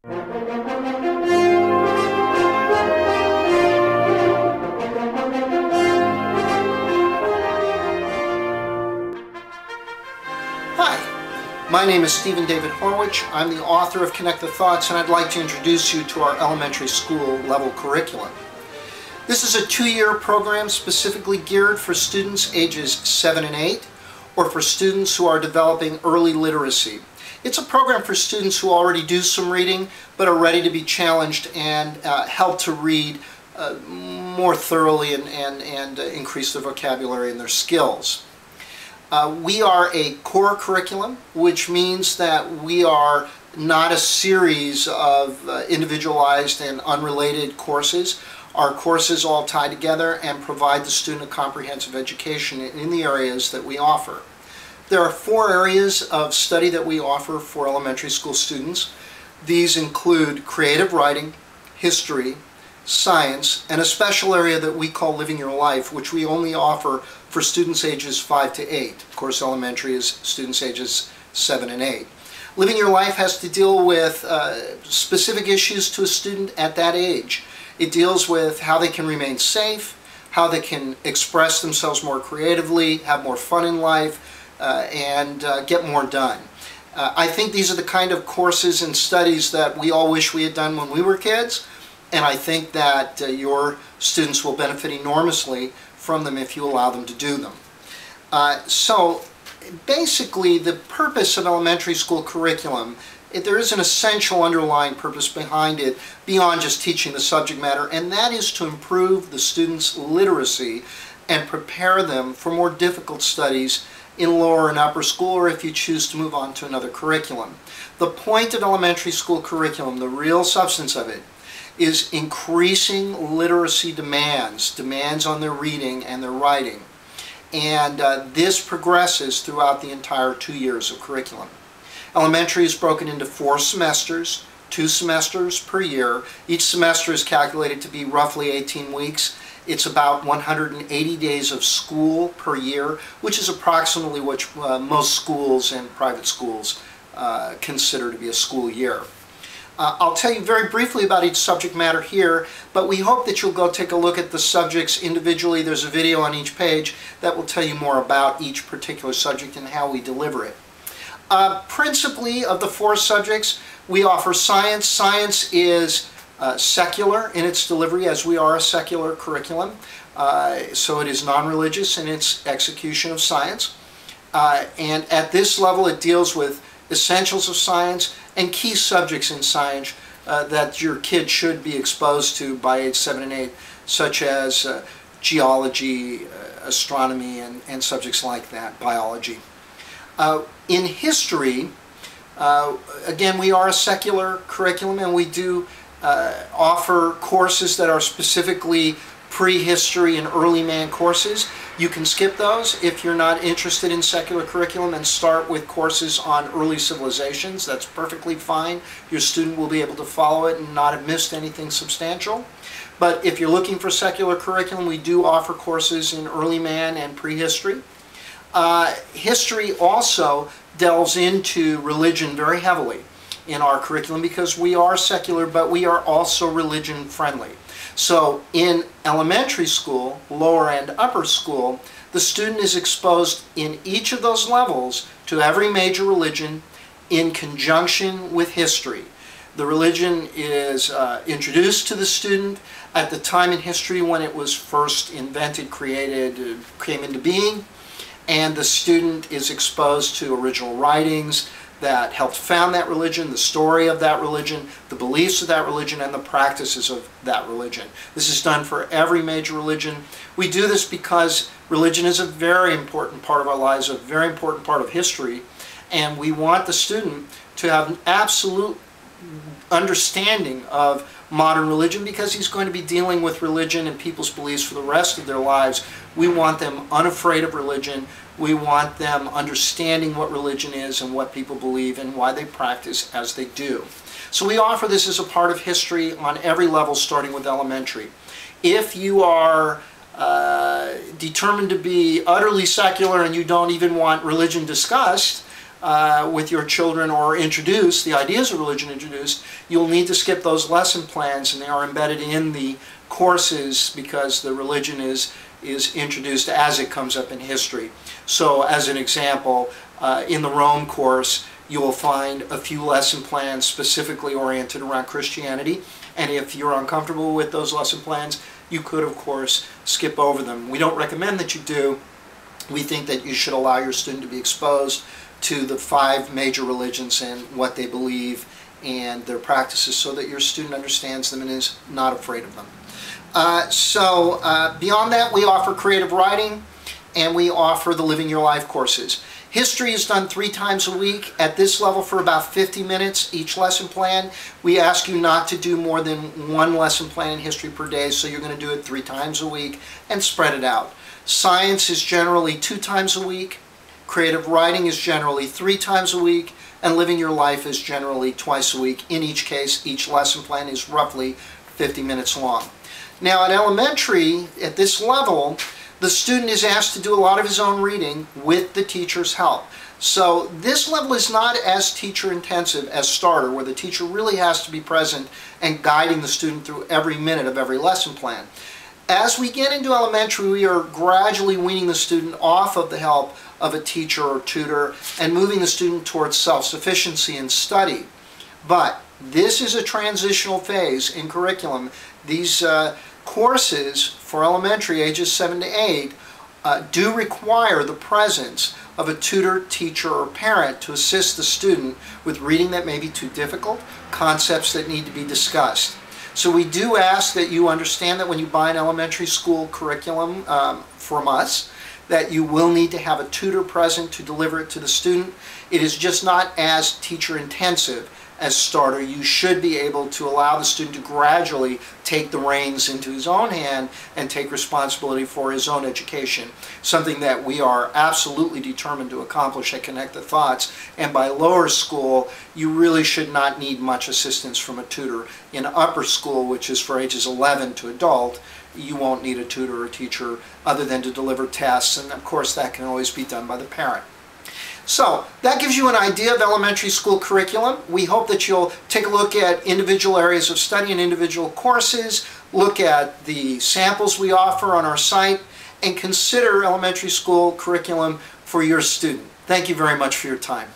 Hi, my name is Stephen David Horwich. I'm the author of Connect the Thoughts, and I'd like to introduce you to our elementary school level curriculum. This is a 2-year program specifically geared for students ages 7 and 8, or for students who are developing early literacy. It's a program for students who already do some reading, but are ready to be challenged and help to read more thoroughly and increase their vocabulary and their skills. We are a core curriculum, which means that we are not a series of individualized and unrelated courses. Our courses all tie together and provide the student a comprehensive education in the areas that we offer. There are 4 areas of study that we offer for elementary school students. These include creative writing, history, science, and a special area that we call Living Your Life, which we only offer for students ages 5 to 8. Of course, elementary is students ages 7 and 8. Living Your Life has to deal with specific issues to a student at that age. It deals with how they can remain safe, how they can express themselves more creatively, have more fun in life, and get more done. I think these are the kind of courses and studies that we all wish we had done when we were kids, and I think that your students will benefit enormously from them if you allow them to do them. So basically, the purpose of elementary school curriculum, there is an essential underlying purpose behind it beyond just teaching the subject matter, and that is to improve the students' literacy and prepare them for more difficult studies in lower and upper school, or if you choose to move on to another curriculum. The point of elementary school curriculum, the real substance of it, is increasing literacy demands on their reading and their writing. And this progresses throughout the entire 2 years of curriculum. Elementary is broken into 4 semesters, 2 semesters per year. Each semester is calculated to be roughly 18 weeks. It's about 180 days of school per year, which is approximately what most schools and private schools consider to be a school year. I'll tell you very briefly about each subject matter here, but we hope that you'll go take a look at the subjects individually. There's a video on each page that will tell you more about each particular subject and how we deliver it. Principally, of the 4 subjects, we offer science. Science is secular in its delivery, as we are a secular curriculum. So it is non-religious in its execution of science. And at this level, it deals with essentials of science and key subjects in science that your kid should be exposed to by age 7 and 8, such as geology, astronomy, and subjects like that, biology. In history, again, we are a secular curriculum, and we do offer courses that are specifically prehistory and early man courses. You can skip those if you're not interested in secular curriculum and start with courses on early civilizations. That's perfectly fine. Your student will be able to follow it and not have missed anything substantial. But if you're looking for secular curriculum, we do offer courses in early man and prehistory. History also delves into religion very heavily in our curriculum because we are secular, but we are also religion friendly. So in elementary school, lower and upper school, the student is exposed in each of those levels to every major religion in conjunction with history. The religion is introduced to the student at the time in history when it was first invented, created, came into being, and the student is exposed to original writings that helped found that religion, the story of that religion, the beliefs of that religion, and the practices of that religion. This is done for every major religion. We do this because religion is a very important part of our lives, a very important part of history, and we want the student to have an absolute understanding of modern religion because he's going to be dealing with religion and people's beliefs for the rest of their lives. We want them unafraid of religion. We want them understanding what religion is and what people believe and why they practice as they do. So we offer this as a part of history on every level, starting with elementary. If you are determined to be utterly secular and you don't even want religion discussed, with your children or introduce the ideas of religion introduced, you'll need to skip those lesson plans, and they are embedded in the courses because the religion is introduced as it comes up in history. So as an example, in the Rome course, you will find a few lesson plans specifically oriented around Christianity, and if you're uncomfortable with those lesson plans, you could, of course, skip over them. We don't recommend that you do. We think that you should allow your student to be exposed to the 5 major religions and what they believe and their practices so that your student understands them and is not afraid of them. Beyond that, we offer creative writing and we offer the Living Your Life courses. History is done 3 times a week at this level for about 50 minutes each lesson plan. We ask you not to do more than 1 lesson plan in history per day, so you're going to do it 3 times a week and spread it out. Science is generally 2 times a week. Creative writing is generally 3 times a week, and Living Your Life is generally twice a week. In each case, each lesson plan is roughly 50 minutes long. Now at elementary, at this level, the student is asked to do a lot of his own reading with the teacher's help. So this level is not as teacher intensive as Starter, where the teacher really has to be present and guiding the student through every minute of every lesson plan. As we get into elementary, we are gradually weaning the student off of the help of a teacher or tutor and moving the student towards self-sufficiency and study. But this is a transitional phase in curriculum. These courses for elementary ages 7 to 8 do require the presence of a tutor, teacher, or parent to assist the student with reading that may be too difficult, concepts that need to be discussed. So we do ask that you understand that when you buy an elementary school curriculum from us, that you will need to have a tutor present to deliver it to the student. It is just not as teacher intensive as Starter. You should be able to allow the student to gradually take the reins into his own hand and take responsibility for his own education, something that we are absolutely determined to accomplish at Connect the Thoughts. And by lower school, you really should not need much assistance from a tutor. In upper school, which is for ages 11 to adult, you won't need a tutor or teacher other than to deliver tests, and of course that can always be done by the parent. So that gives you an idea of elementary school curriculum. We hope that you'll take a look at individual areas of study and individual courses, look at the samples we offer on our site, and consider elementary school curriculum for your student. Thank you very much for your time.